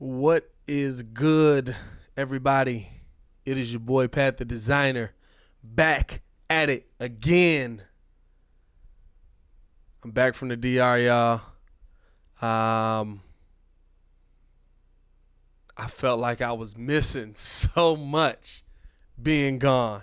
What is good, everybody? It is your boy Pat the Designer, back at it again. I'm back from the DR, y'all. I felt like I was missing so much being gone.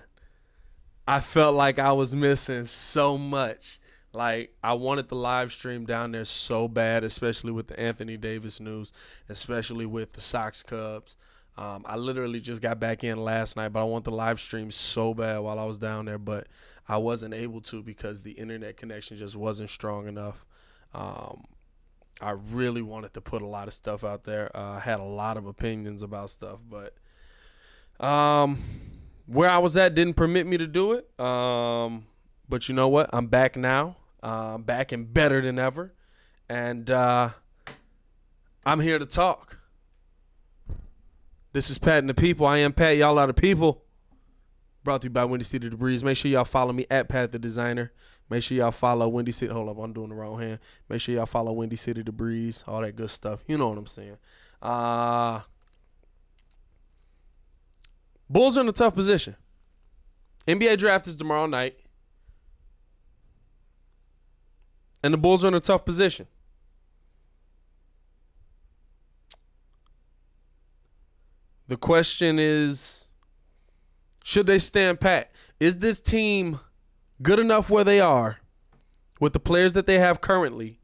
I felt like I was missing so much. Like, I wanted the live stream down there so bad, especially with the Anthony Davis news, especially with the Sox Cubs. I literally just got back in last night, but I want the live stream so bad while I was down there, but I wasn't able to because the internet connection just wasn't strong enough. I really wanted to put a lot of stuff out there. I had a lot of opinions about stuff, but where I was at didn't permit me to do it. But you know what? I'm back now. Back and better than ever. And I'm here to talk. This is Pat and the People. I am Pat. Y'all are the people. Brought to you by Windy City The Breeze. Make sure y'all follow me at Pat the Designer. Make sure y'all follow Windy City. Hold up, I'm doing the wrong hand. Make sure y'all follow Windy City The Breeze. All that good stuff. You know what I'm saying. Bulls are in a tough position. NBA draft is tomorrow night. And the Bulls are in a tough position. The question is, should they stand pat? Is this team good enough where they are with the players that they have currently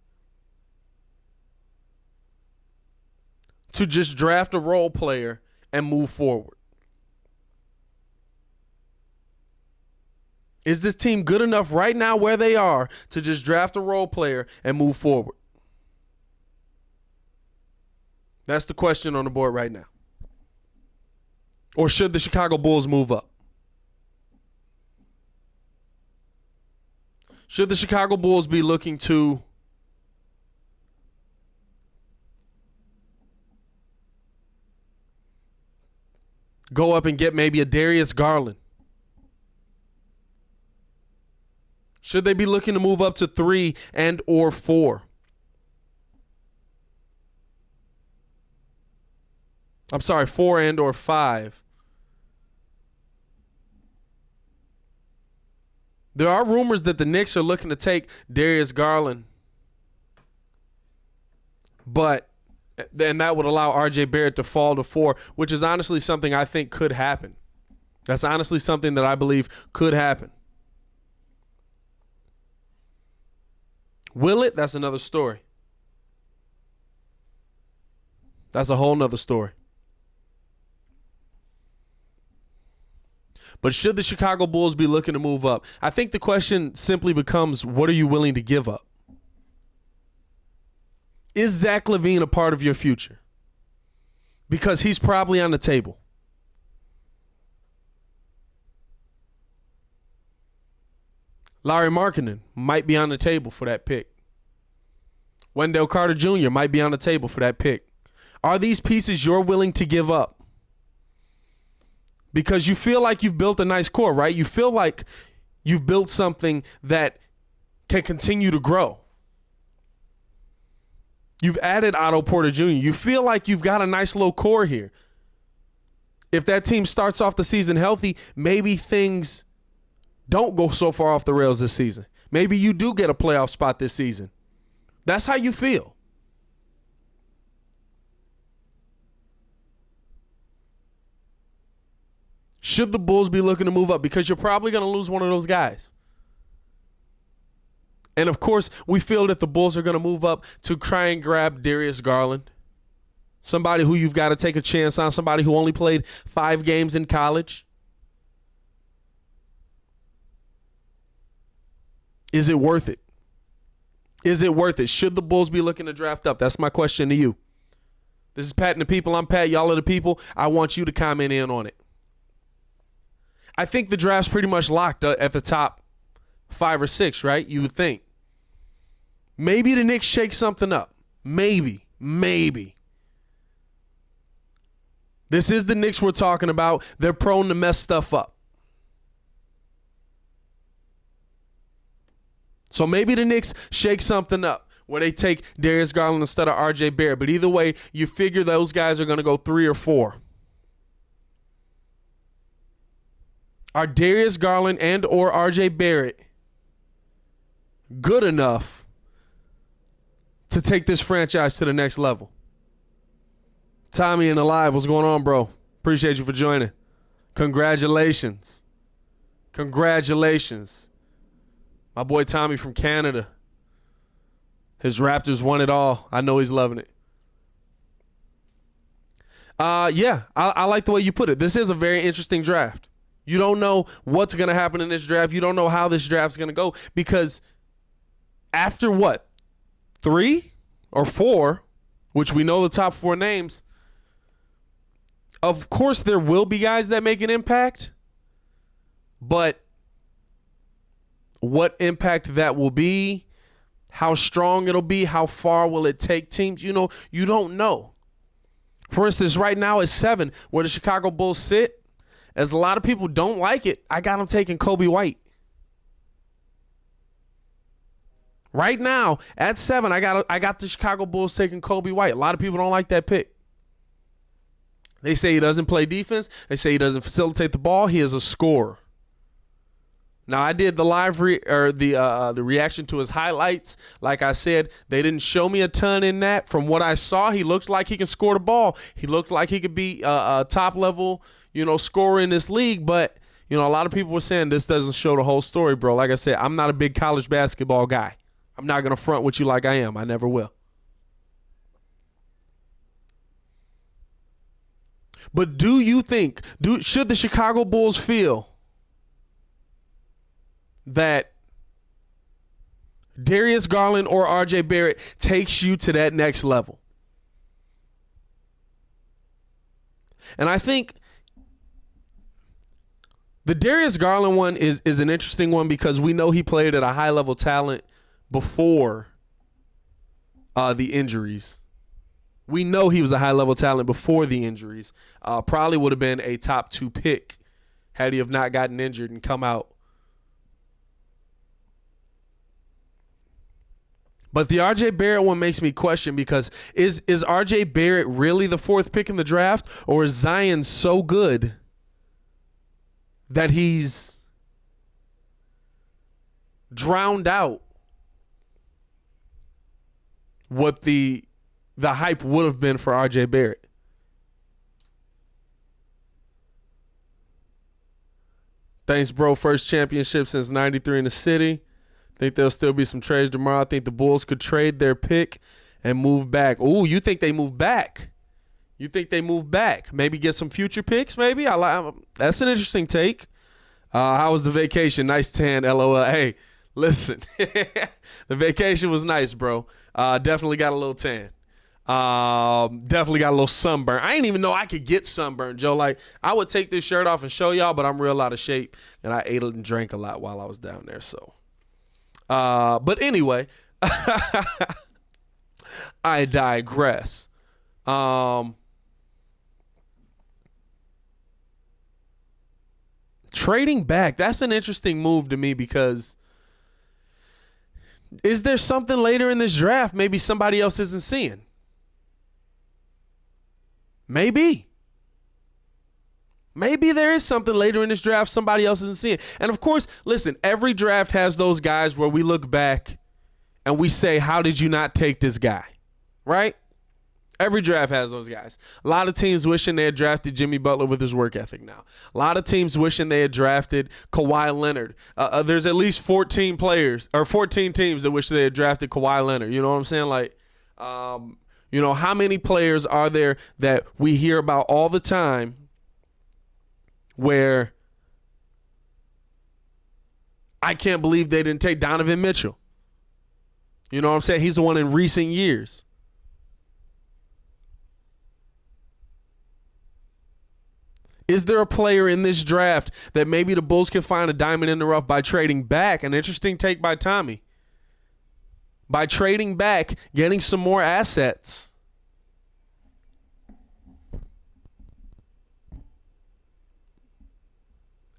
to just draft a role player and move forward? Is this team good enough right now where they are to just draft a role player and move forward? That's the question on the board right now. Or should the Chicago Bulls move up? Should the Chicago Bulls be looking to go up and get maybe a Darius Garland? Should they be looking to move up to 3 and or 4? I'm sorry, 4 and or 5. There are rumors that the Knicks are looking to take Darius Garland. And that would allow RJ Barrett to fall to 4, which is honestly something I think could happen. That's honestly something that I believe could happen. Will it? That's another story. That's a whole nother story. But should the Chicago Bulls be looking to move up? I think the question simply becomes, what are you willing to give up? Is Zach LaVine a part of your future? Because he's probably on the table. Lauri Markkanen might be on the table for that pick. Wendell Carter Jr. might be on the table for that pick. Are these pieces you're willing to give up? Because you feel like you've built a nice core, right? You feel like you've built something that can continue to grow. You've added Otto Porter Jr. You feel like you've got a nice little core here. If that team starts off the season healthy, maybe things don't go so far off the rails this season. Maybe you do get a playoff spot this season. That's how you feel. Should the Bulls be looking to move up? Because you're probably going to lose one of those guys. And, of course, we feel that the Bulls are going to move up to try and grab Darius Garland, somebody who you've got to take a chance on, somebody who only played 5 games in college. Is it worth it? Is it worth it? Should the Bulls be looking to draft up? That's my question to you. This is Pat and the People. I'm Pat. Y'all are the people. I want you to comment in on it. I think the draft's pretty much locked at the top 5 or 6, right? You would think. Maybe the Knicks shake something up. Maybe. This is the Knicks we're talking about. They're prone to mess stuff up. So maybe the Knicks shake something up. where they take Darius Garland instead of R.J. Barrett. But either way, you figure those guys are going to go 3 or 4. Are Darius Garland and or R.J. Barrett good enough to take this franchise to the next level? Tommy in the live, what's going on, bro? Appreciate you for joining. Congratulations. Congratulations. My boy Tommy from Canada. His Raptors won it all. I know he's loving it. Yeah, I like the way you put it. This is a very interesting draft. You don't know what's going to happen in this draft. You don't know how this draft's going to go because after what? 3 or 4, which we know the top 4 names, of course there will be guys that make an impact, but what impact that will be, how strong it'll be, how far will it take teams, you don't know. For instance, right now at 7, where the Chicago Bulls sit, as a lot of people don't like it, I got them taking Kobe White. Right now, at 7, I got the Chicago Bulls taking Kobe White. A lot of people don't like that pick. They say he doesn't play defense. They say he doesn't facilitate the ball. He is a scorer. Now, I did the live the reaction to his highlights. Like I said, they didn't show me a ton in that. From what I saw, he looked like he can score the ball. He looked like he could be a top level, scorer in this league. But, a lot of people were saying this doesn't show the whole story, bro. Like I said, I'm not a big college basketball guy. I'm not going to front with you like I am. I never will. But do you think, should the Chicago Bulls feel that Darius Garland or R.J. Barrett takes you to that next level? And I think the Darius Garland one is an interesting one because we know he played at a high-level talent before the injuries. We know he was a high-level talent before the injuries. Probably would have been a top 2 pick had he have not gotten injured and come out. But the R.J. Barrett one makes me question because is R.J. Barrett really the 4th pick in the draft, or is Zion so good that he's drowned out what the hype would have been for R.J. Barrett? Thanks, bro. First championship since 93 in the city. Think there'll still be some trades tomorrow. I think the Bulls could trade their pick and move back. Ooh, you think they move back? You think they move back? Maybe get some future picks, maybe? That's an interesting take. How was the vacation? Nice tan, LOL. Hey, listen. The vacation was nice, bro. Definitely got a little tan. Definitely got a little sunburn. I didn't even know I could get sunburn, Joe. Like, I would take this shirt off and show y'all, but I'm real out of shape, and I ate and drank a lot while I was down there, so. But anyway, I digress. Trading back, that's an interesting move to me because is there something later in this draft maybe somebody else isn't seeing? Maybe. Maybe there is something later in this draft somebody else isn't seeing. And of course, listen, every draft has those guys where we look back and we say, how did you not take this guy? Right? Every draft has those guys. A lot of teams wishing they had drafted Jimmy Butler with his work ethic now. A lot of teams wishing they had drafted Kawhi Leonard. There's at least 14 players or 14 teams that wish they had drafted Kawhi Leonard. You know what I'm saying? Like, how many players are there that we hear about all the time where I can't believe they didn't take Donovan Mitchell? You know what I'm saying? He's the one in recent years. Is there a player in this draft that maybe the Bulls can find a diamond in the rough by trading back? An interesting take by Tommy. By trading back, getting some more assets.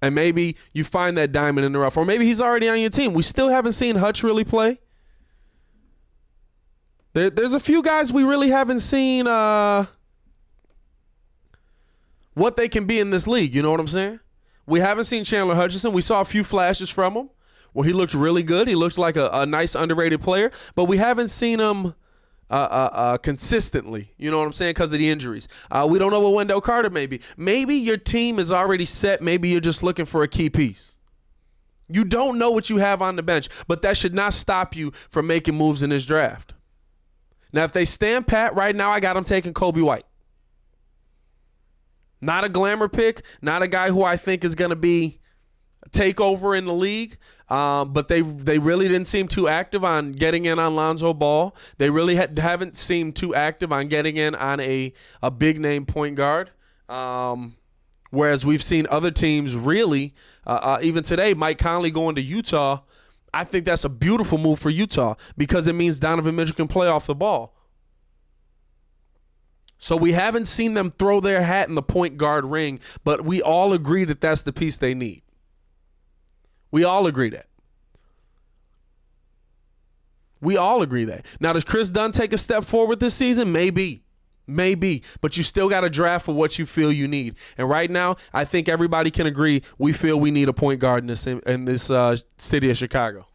And maybe you find that diamond in the rough. Or maybe he's already on your team. We still haven't seen Hutch really play. There's a few guys we really haven't seen what they can be in this league. You know what I'm saying? We haven't seen Chandler Hutchinson. We saw a few flashes from him where he looked really good. He looked like a nice underrated player, but we haven't seen him consistently. You know what I'm saying? Because of the injuries. We don't know what Wendell Carter may be. Maybe your team is already set. Maybe you're just looking for a key piece. You don't know what you have on the bench, but that should not stop you from making moves in this draft. Now, if they stand pat right now, I got them taking Kobe White. Not a glamour pick, not a guy who I think is going to be a takeover in the league, but they really didn't seem too active on getting in on Lonzo Ball. They really haven't seemed too active on getting in on a big-name point guard, whereas we've seen other teams really, even today, Mike Conley going to Utah. I think that's a beautiful move for Utah because it means Donovan Mitchell can play off the ball. So we haven't seen them throw their hat in the point guard ring, but we all agree that that's the piece they need. We all agree that. We all agree that. Now, does Chris Dunn take a step forward this season? Maybe. Maybe. But you still got to draft for what you feel you need. And right now, I think everybody can agree we feel we need a point guard in this city of Chicago.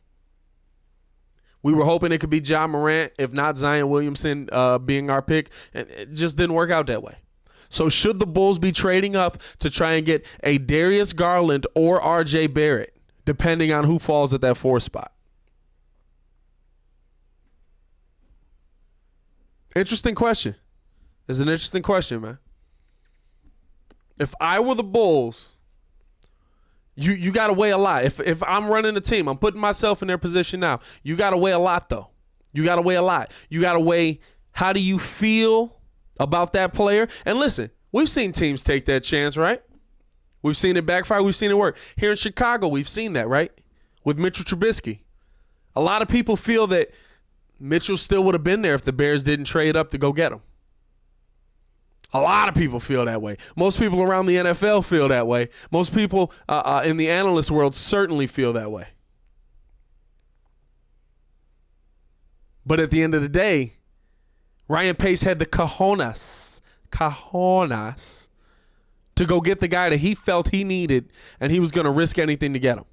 We were hoping it could be Ja Morant, if not Zion Williamson being our pick. And it just didn't work out that way. So should the Bulls be trading up to try and get a Darius Garland or R.J. Barrett, depending on who falls at that 4 spot? Interesting question. It's an interesting question, man. If I were the Bulls, you got to weigh a lot. If I'm running a team, I'm putting myself in their position now. You got to weigh a lot, though. You got to weigh a lot. You got to weigh how do you feel about that player. And listen, we've seen teams take that chance, right? We've seen it backfire. We've seen it work. Here in Chicago, we've seen that, right? With Mitchell Trubisky. A lot of people feel that Mitchell still would have been there if the Bears didn't trade up to go get him. A lot of people feel that way. Most people around the NFL feel that way. Most people in the analyst world certainly feel that way. But at the end of the day, Ryan Pace had the cojones to go get the guy that he felt he needed, and he was going to risk anything to get him.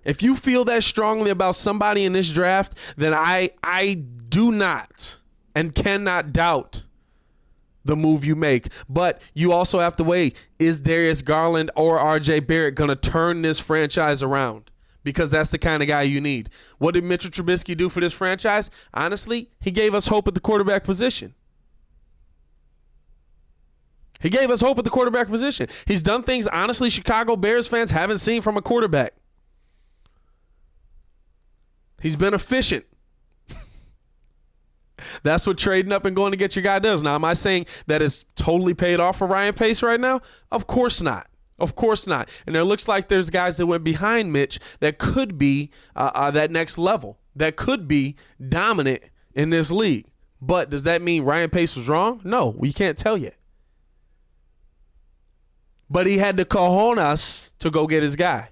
If you feel that strongly about somebody in this draft, then I do not and cannot doubt the move you make. But you also have to weigh, is Darius Garland or R.J. Barrett going to turn this franchise around? Because that's the kind of guy you need. What did Mitchell Trubisky do for this franchise? Honestly, he gave us hope at the quarterback position. He gave us hope at the quarterback position. He's done things, honestly, Chicago Bears fans haven't seen from a quarterback. He's been efficient. That's what trading up and going to get your guy does. Now, am I saying that it's totally paid off for Ryan Pace right now? Of course not. Of course not. And it looks like there's guys that went behind Mitch that could be that next level, that could be dominant in this league. But does that mean Ryan Pace was wrong? No, we can't tell yet. But he had the cojones to go get his guy.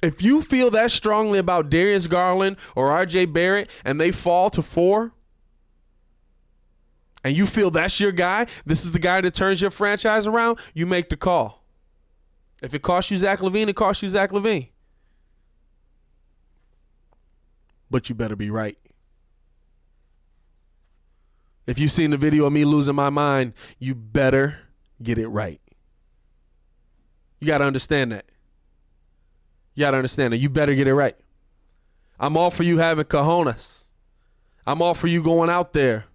If you feel that strongly about Darius Garland or R.J. Barrett and they fall to 4, and you feel that's your guy, this is the guy that turns your franchise around, you make the call. If it costs you Zach LaVine, it costs you Zach LaVine. But you better be right. If you've seen the video of me losing my mind, you better get it right. You got to understand that. You got to understand that. You better get it right. I'm all for you having cojones. I'm all for you going out there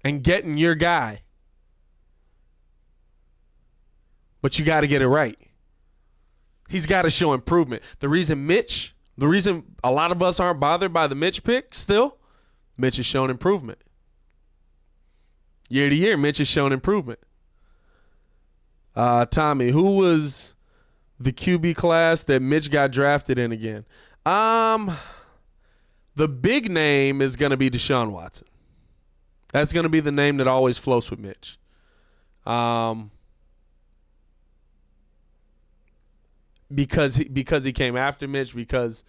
and getting your guy. But you got to get it right. He's got to show improvement. The reason a lot of us aren't bothered by the Mitch pick still, Mitch has shown improvement. Year to year, Mitch has shown improvement. Tommy, who was the QB class that Mitch got drafted in again? The big name is going to be Deshaun Watson. That's going to be the name that always floats with Mitch. Because he came after Mitch, because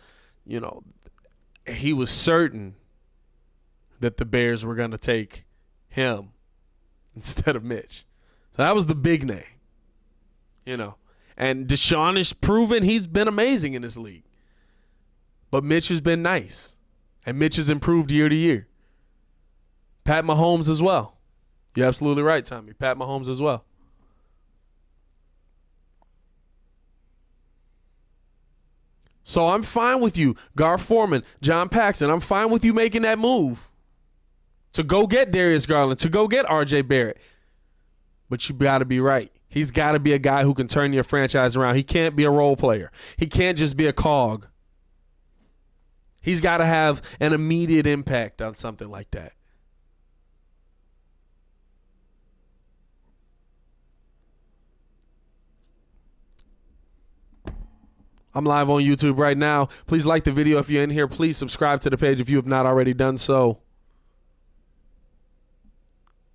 he was certain that the Bears were going to take him instead of Mitch. So that was the big name, And Deshaun has proven he's been amazing in this league. But Mitch has been nice. And Mitch has improved year to year. Pat Mahomes as well. You're absolutely right, Tommy. Pat Mahomes as well. So I'm fine with you, Gar Forman, John Paxson. I'm fine with you making that move to go get Darius Garland, to go get RJ Barrett. But you got to be right. He's got to be a guy who can turn your franchise around. He can't be a role player. He can't just be a cog. He's got to have an immediate impact on something like that. I'm live on YouTube right now. Please like the video if you're in here. Please subscribe to the page if you have not already done so.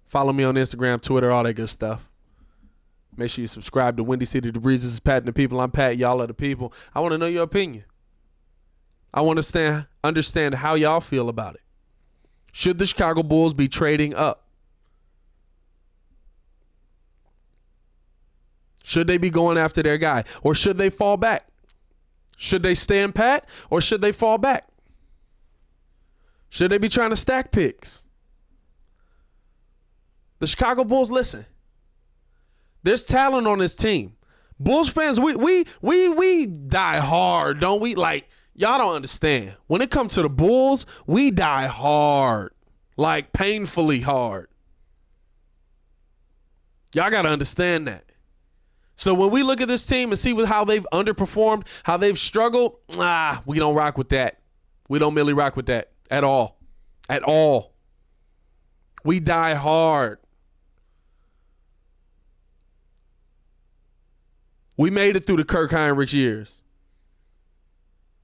Follow me on Instagram, Twitter, all that good stuff. Make sure you subscribe to Windy City Debris. This is Pat and the People. I'm Pat. Y'all are the people. I want to know your opinion. I want to understand how y'all feel about it. Should the Chicago Bulls be trading up? Should they be going after their guy? Or should they fall back? Should they stand pat or should they fall back? Should they be trying to stack picks? The Chicago Bulls, listen. There's talent on this team. Bulls fans, we die hard, don't we? Like, y'all don't understand. When it comes to the Bulls, we die hard. Like, painfully hard. Y'all got to understand that. So when we look at this team and see how they've underperformed, how they've struggled, we don't rock with that. We don't really rock with that at all. At all. We die hard. We made it through the Kirk Heinrich years.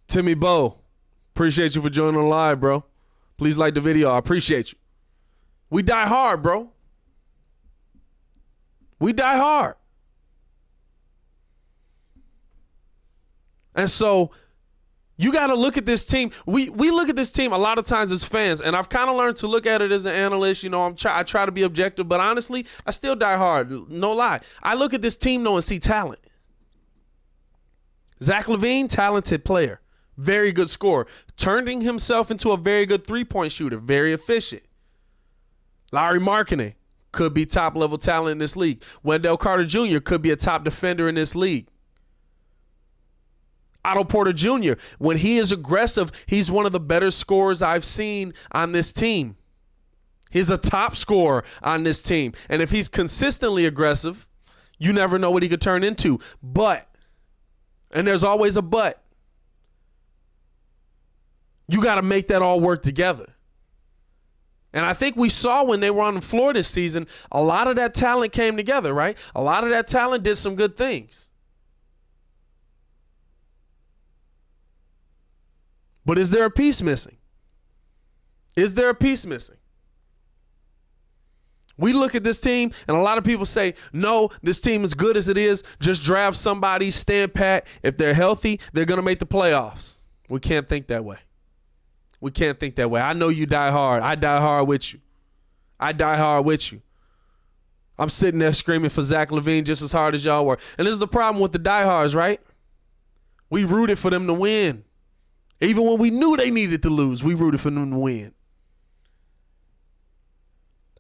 Timmy Bowe, appreciate you for joining the live, bro. Please like the video. I appreciate you. We die hard, bro. We die hard. And so you got to look at this team. We look at this team a lot of times as fans, and I've kind of learned to look at it as an analyst. I try to be objective, but honestly, I still die hard. No lie. I look at this team, though, and see talent. Zach LaVine, talented player. Very good scorer. Turning himself into a very good three-point shooter. Very efficient. Lauri Markkanen could be top-level talent in this league. Wendell Carter Jr. could be a top defender in this league. Otto Porter Jr., when he is aggressive, he's one of the better scorers I've seen on this team. He's a top scorer on this team. And if he's consistently aggressive, you never know what he could turn into. But, and there's always a but, you got to make that all work together. And I think we saw when they were on the floor this season, a lot of that talent came together, right? A lot of that talent did some good things. But is there a piece missing? Is there a piece missing? We look at this team, and a lot of people say, no, this team is good as it is. Just draft somebody, stand pat. If they're healthy, they're going to make the playoffs. We can't think that way. We can't think that way. I know you die hard. I die hard with you. I die hard with you. I'm sitting there screaming for Zach LaVine just as hard as y'all were. And this is the problem with the diehards, right? We rooted for them to win. Even when we knew they needed to lose, we rooted for them to win.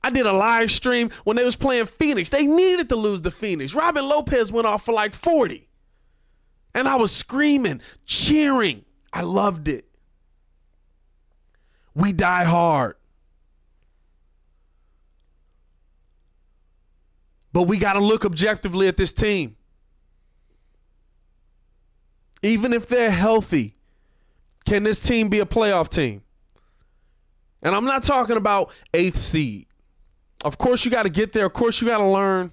I did a live stream when they was playing Phoenix. They needed to lose to Phoenix. Robin Lopez went off for like 40. And I was screaming, cheering. I loved it. We die hard. But we got to look objectively at this team. Even if they're healthy, can this team be a playoff team? And I'm not talking about 8th seed. Of course, you got to get there. Of course, you got to learn.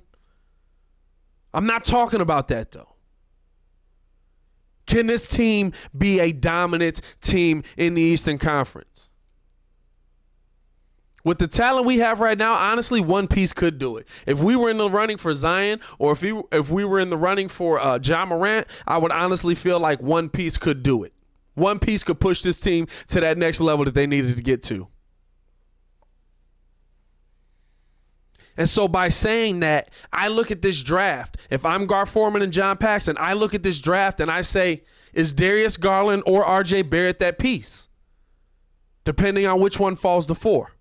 I'm not talking about that, though. Can this team be a dominant team in the Eastern Conference? With the talent we have right now, honestly, one piece could do it. If we were in the running for Zion, or if we were in the running for Ja Morant, I would honestly feel like one piece could do it. One piece could push this team to that next level that they needed to get to. And so by saying that, I look at this draft. If I'm Gar Forman and John Paxson, I look at this draft and I say, is Darius Garland or R.J. Barrett that piece? Depending on which one falls to 4.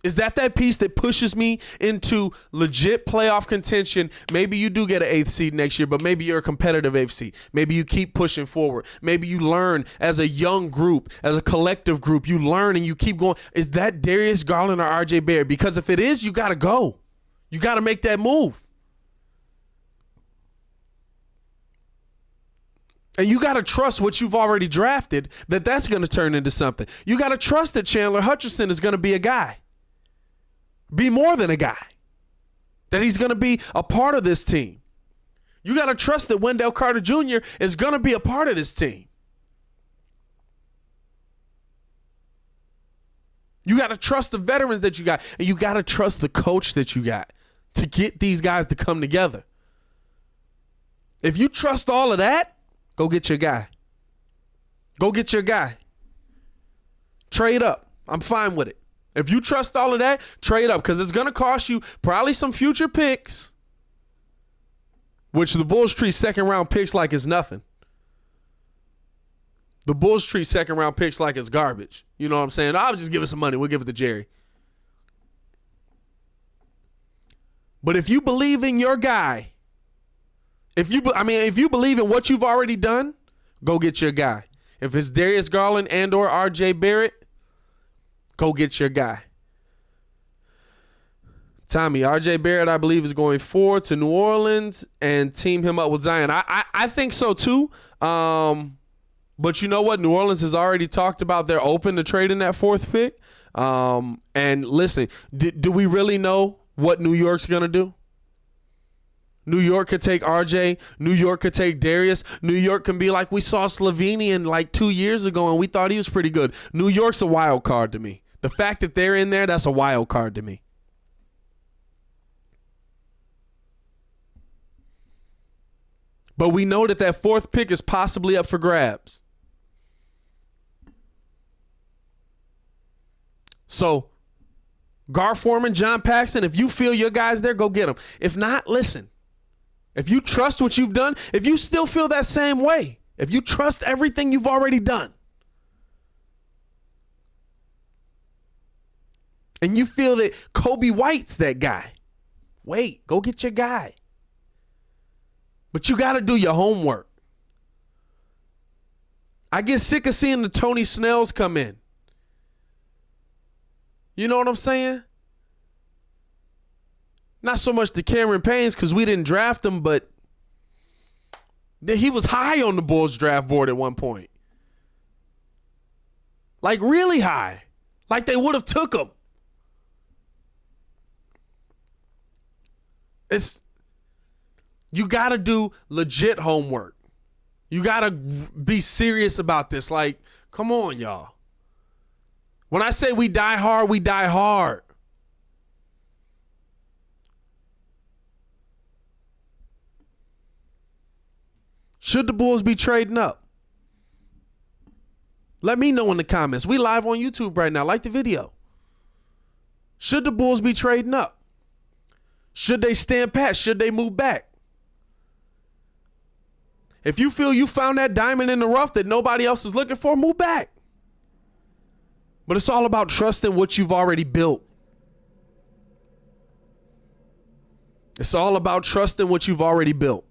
Is that piece that pushes me into legit playoff contention? Maybe you do get an 8th seed next year, but maybe you're a competitive 8th seed. Maybe you keep pushing forward. Maybe you learn as a young group, as a collective group, you learn and you keep going. Is that Darius Garland or R.J. Barrett? Because if it is, you got to go. You got to make that move. And you got to trust what you've already drafted, that's going to turn into something. You got to trust that Chandler Hutchison is going to be a guy. Be more than a guy. That he's going to be a part of this team. You got to trust that Wendell Carter Jr. is going to be a part of this team. You got to trust the veterans that you got. And you got to trust the coach that you got to get these guys to come together. If you trust all of that, go get your guy. Go get your guy. Trade up. I'm fine with it. If you trust all of that, trade up because it's going to cost you probably some future picks, which the Bulls treat second-round picks like it's nothing. The Bulls treat second-round picks like it's garbage. You know what I'm saying? I'll just give it some money. We'll give it to Jerry. But if you believe in your guy, if you believe in what you've already done, go get your guy. If it's Darius Garland and or R.J. Barrett, go get your guy. Tommy, R.J. Barrett, I believe, is going 4 to New Orleans and team him up with Zion. I think so, too. But you know what? New Orleans has already talked about they're open to trading that 4th pick. And listen, do we really know what New York's going to do? New York could take RJ. New York could take Darius. New York can be like we saw Slovenian like 2 years ago, and we thought he was pretty good. New York's a wild card to me. The fact that they're in there, that's a wild card to me. But we know that 4th pick is possibly up for grabs. So, Gar Forman, John Paxson, if you feel your guys there, go get them. If not, listen. If you trust what you've done, if you still feel that same way, if you trust everything you've already done, and you feel that Kobe White's that guy, wait, go get your guy. But you got to do your homework. I get sick of seeing the Tony Snells come in. You know what I'm saying? Not so much the Cameron Paynes because we didn't draft him, but he was high on the Bulls draft board at one point. Like really high. Like they would have took him. You got to do legit homework. You got to be serious about this. Like, come on, y'all. When I say we die hard, we die hard. Should the Bulls be trading up? Let me know in the comments. We live on YouTube right now. Like the video. Should the Bulls be trading up? Should they stand pat? Should they move back? If you feel you found that diamond in the rough that nobody else is looking for, move back. But it's all about trusting what you've already built. It's all about trusting what you've already built.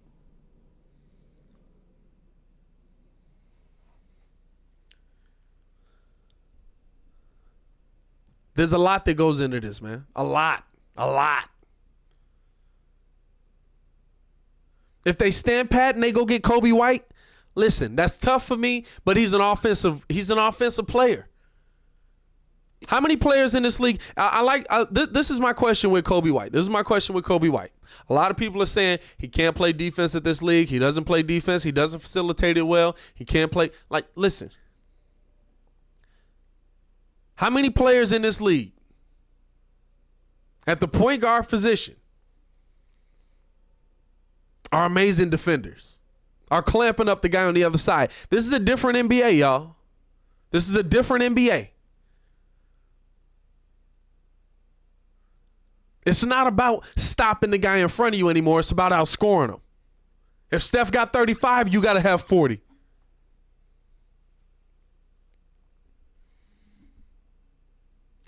There's a lot that goes into this, man. A lot. If they stand pat and they go get Kobe White, listen, that's tough for me, but he's an offensive player. How many players in this league? This is my question with Kobe White. A lot of people are saying he can't play defense at this league. He doesn't play defense. He doesn't facilitate it well. He can't play. Like, listen. How many players in this league at the point guard position are amazing defenders? are clamping up the guy on the other side. This is a different NBA, y'all. This is a different NBA. It's not about stopping the guy in front of you anymore. It's about outscoring him. If Steph got 35, you got to have 40.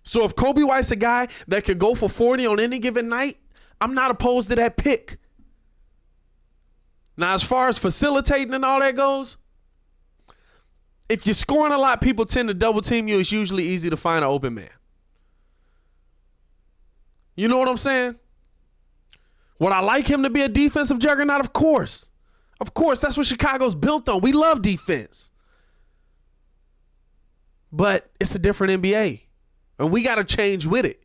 So if Coby White's a guy that can go for 40 on any given night, I'm not opposed to that pick. Now, as far as facilitating and all that goes, if you're scoring a lot, people tend to double team you. It's usually easy to find an open man. You know what I'm saying? Would I like him to be a defensive juggernaut? Of course. Of course, that's what Chicago's built on. We love defense. But it's a different NBA. And we got to change with it.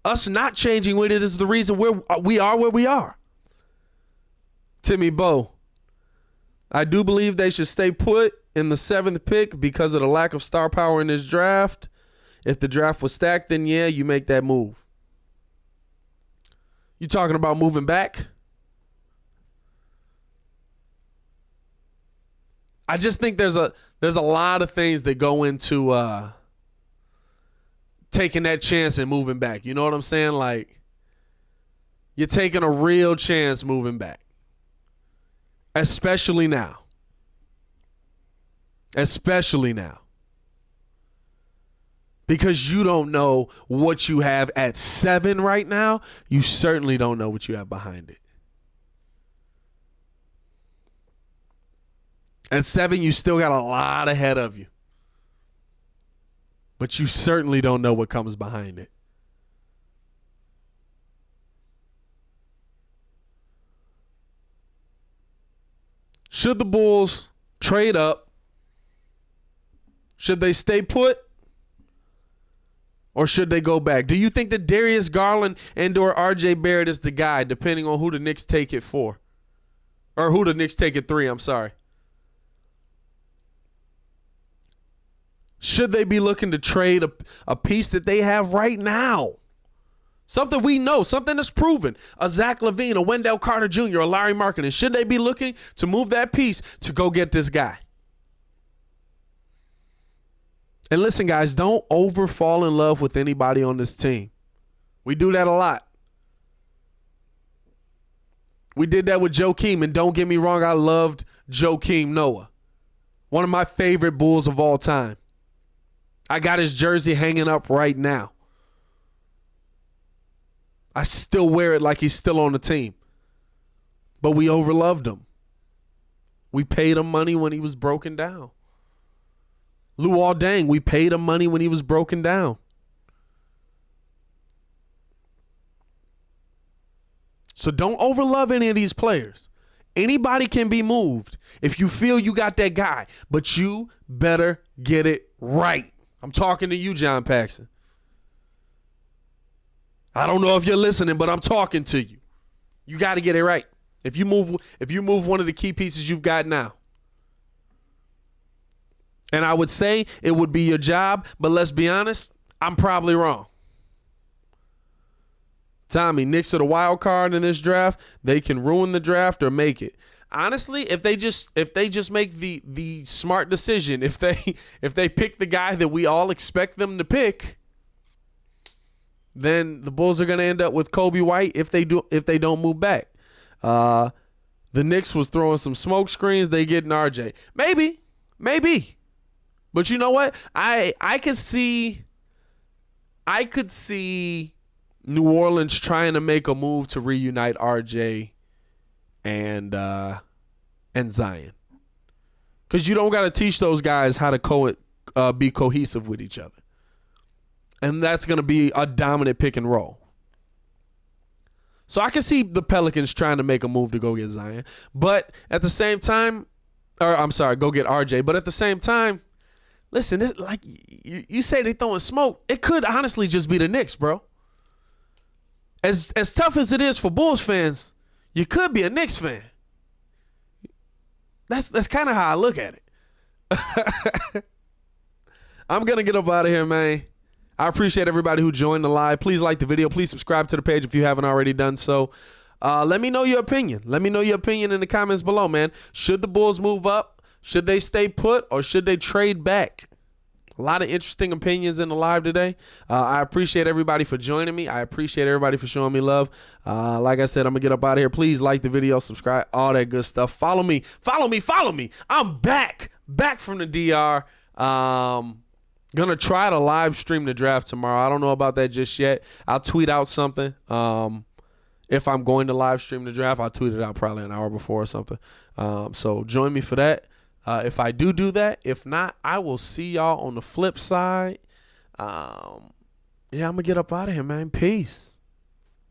Us not changing with it is the reason we are where we are. Timmy Bowe. I do believe they should stay put in the 7th pick because of the lack of star power in this draft. If the draft was stacked, then yeah, you make that move. You talking about moving back? I just think there's a lot of things that go into taking that chance and moving back. You know what I'm saying? Like, you're taking a real chance moving back. Especially now. Especially now. Because you don't know what you have at 7 right now. You certainly don't know what you have behind it. At 7, you still got a lot ahead of you. But you certainly don't know what comes behind it. Should the Bulls trade up? Should they stay put? Or should they go back? Do you think that Darius Garland and/or RJ Barrett is the guy, depending on who the Knicks take it for? Or who the Knicks take it 3, I'm sorry. Should they be looking to trade a piece that they have right now? Something we know, something that's proven. A Zach LaVine, a Wendell Carter Jr., a Larry Markkinen. Should they be looking to move that piece to go get this guy? And listen, guys, don't over fall in love with anybody on this team. We do that a lot. We did that with Joakim, and don't get me wrong, I loved Joakim Noah. One of my favorite Bulls of all time. I got his jersey hanging up right now. I still wear it like he's still on the team. But we overloved him. We paid him money when he was broken down. Luol Deng, we paid him money when he was broken down. So don't overlove any of these players. Anybody can be moved if you feel you got that guy, but you better get it right. I'm talking to you, John Paxson. I don't know if you're listening, but I'm talking to you. You got to get it right. If you move one of the key pieces you've got now. And I would say it would be your job, but let's be honest, I'm probably wrong. Tommy, Knicks are the wild card in this draft. They can ruin the draft or make it. Honestly, if they just make the smart decision, if they pick the guy that we all expect them to pick, then the Bulls are going to end up with Coby White if they don't move back. The Knicks was throwing some smoke screens. They getting RJ. Maybe. But you know what? I could see New Orleans trying to make a move to reunite RJ and Zion. Because you don't got to teach those guys how to be cohesive with each other. And that's going to be a dominant pick and roll. So I can see the Pelicans trying to make a move to go get Zion. But at the same time, go get RJ. But at the same time, listen, like you say they throwing smoke. It could honestly just be the Knicks, bro. As tough as it is for Bulls fans, you could be a Knicks fan. That's kind of how I look at it. I'm going to get up out of here, man. I appreciate everybody who joined the live. Please like the video. Please subscribe to the page if you haven't already done so. Let me know your opinion. Let me know your opinion in the comments below, man. Should the Bulls move up? Should they stay put, or should they trade back? A lot of interesting opinions in the live today. I appreciate everybody for joining me. I appreciate everybody for showing me love. Like I said, I'm going to get up out of here. Please like the video, subscribe, all that good stuff. Follow me. Follow me. Follow me. I'm back from the DR. Going to try to live stream the draft tomorrow. I don't know about that just yet. I'll tweet out something. If I'm going to live stream the draft, I'll tweet it out probably an hour before or something. So join me for that. If I do that, if not, I will see y'all on the flip side. Yeah, I'm going to get up out of here, man. Peace.